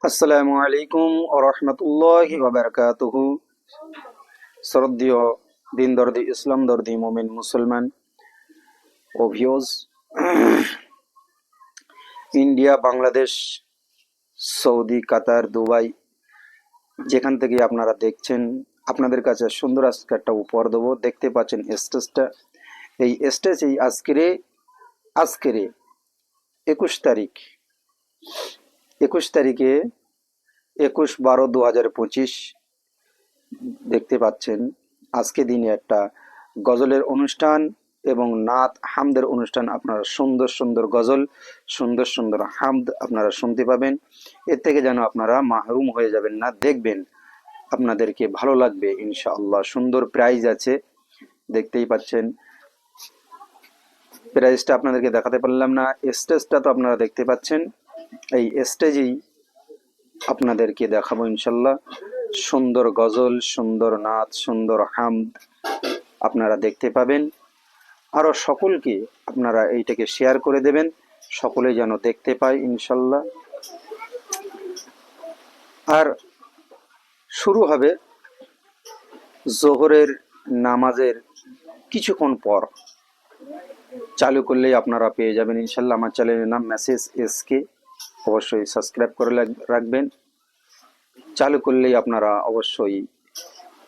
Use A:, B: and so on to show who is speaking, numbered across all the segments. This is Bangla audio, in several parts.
A: আসসালামু আলাইকুম ওয়া রাহমাতুল্লাহি ওয়া বারাকাতুহু। শ্রদ্ধেয় দিন দর্দি ইসলাম দর্দি মুমিন মুসলমান ও ভিউজ, ইন্ডিয়া, বাংলাদেশ, সৌদি, কাতার, দুবাই, যেখান থেকে আপনারা দেখছেন, আপনাদের কাছে সুন্দর আজকে একটা উপহার দেবো। দেখতে পাচ্ছেন স্টেজটা। এই স্টেজ এই আজকের 21 তারিখ, 21 তারিখে 21/12/2025 দেখতে পাচ্ছেন। আজকে দিনে একটা গজলের অনুষ্ঠান এবং নাত হামদের অনুষ্ঠান। আপনারা সুন্দর সুন্দর গজল, সুন্দর সুন্দর হামদ আপনারা শুনতে পাবেন। এর থেকে যেন আপনারা মাহরুম হয়ে যাবেন না। দেখবেন আপনাদেরকে ভালো লাগবে ইনশাআল্লাহ। সুন্দর প্রাইজ আছে, দেখতেই পাচ্ছেন। প্রাইজটা আপনাদেরকে দেখাতে পারলাম না, স্টেজটা তো আপনারা দেখতে পাচ্ছেন। এই স্টেজেই আপনাদেরকে দেখাবো ইনশাল্লাহ। সুন্দর গজল, সুন্দর নাচ, সুন্দর হামদ আপনারা দেখতে পাবেন। আরো সকলকে আপনারা এইটাকে শেয়ার করে দেবেন, সকলে যেন দেখতে পায় ইনশাল্লাহ। আর শুরু হবে জোহরের নামাজের কিছুক্ষণ পর। চালু করলেই আপনারা পেয়ে যাবেন ইনশাল্লাহ। আমার চ্যানেলের নাম মেসেজ এসকে, অবশ্যই সাবস্ক্রাইব করে রাখবেন। চালু করলেই আপনারা অবশ্যই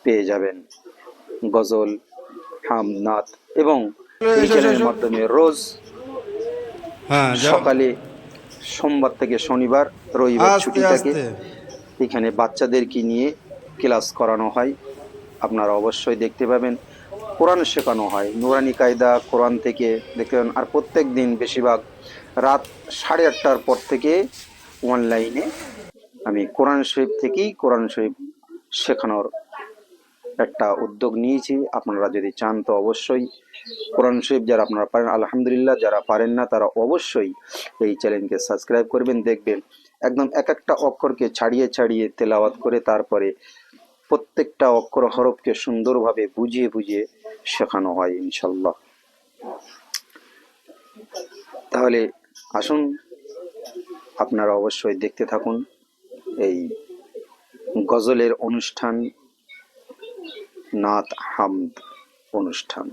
A: পেয়ে যাবেন গজল, হামনাত। এবং এই চ্যানেলের মাধ্যমে রোজ সকালে, সোমবার থেকে শনিবার, রবিবার ছুটি থাকে, এখানে বাচ্চাদেরকে নিয়ে ক্লাস করানো হয়। আপনারা অবশ্যই দেখতে পাবেন। কোরআন শেখানো হয়, নুরানি কায়দা কোরআন থেকে দেখতে পাবেন। আর প্রত্যেক দিন বেশিরভাগ রাত 8:30টার পর থেকে অনলাইনে আমি কোরআন শরীফ থেকেই কোরআন শরীফ শেখানোর একটা উদ্যোগ নিয়েছি। আপনারা যদি চান তো অবশ্যই কোরআন শরীফ যারা আপনারা পারেন আলহামদুলিল্লাহ, যারা পারেন না তারা অবশ্যই এই চ্যানেলকে সাবস্ক্রাইব করবেন। দেখবেন একদম এক একটা অক্ষরকে ছাড়িয়ে ছাড়িয়ে তেলাওয়াত করে তারপরে প্রত্যেকটা অক্ষর হরফকে সুন্দরভাবে বুঝিয়ে বুঝিয়ে শেখানো হয় ইনশাল্লাহ। তাহলে আসুন আপনারা অবশ্যই দেখতে থাকুন এই গজলের অনুষ্ঠান, নাত হামদ অনুষ্ঠান।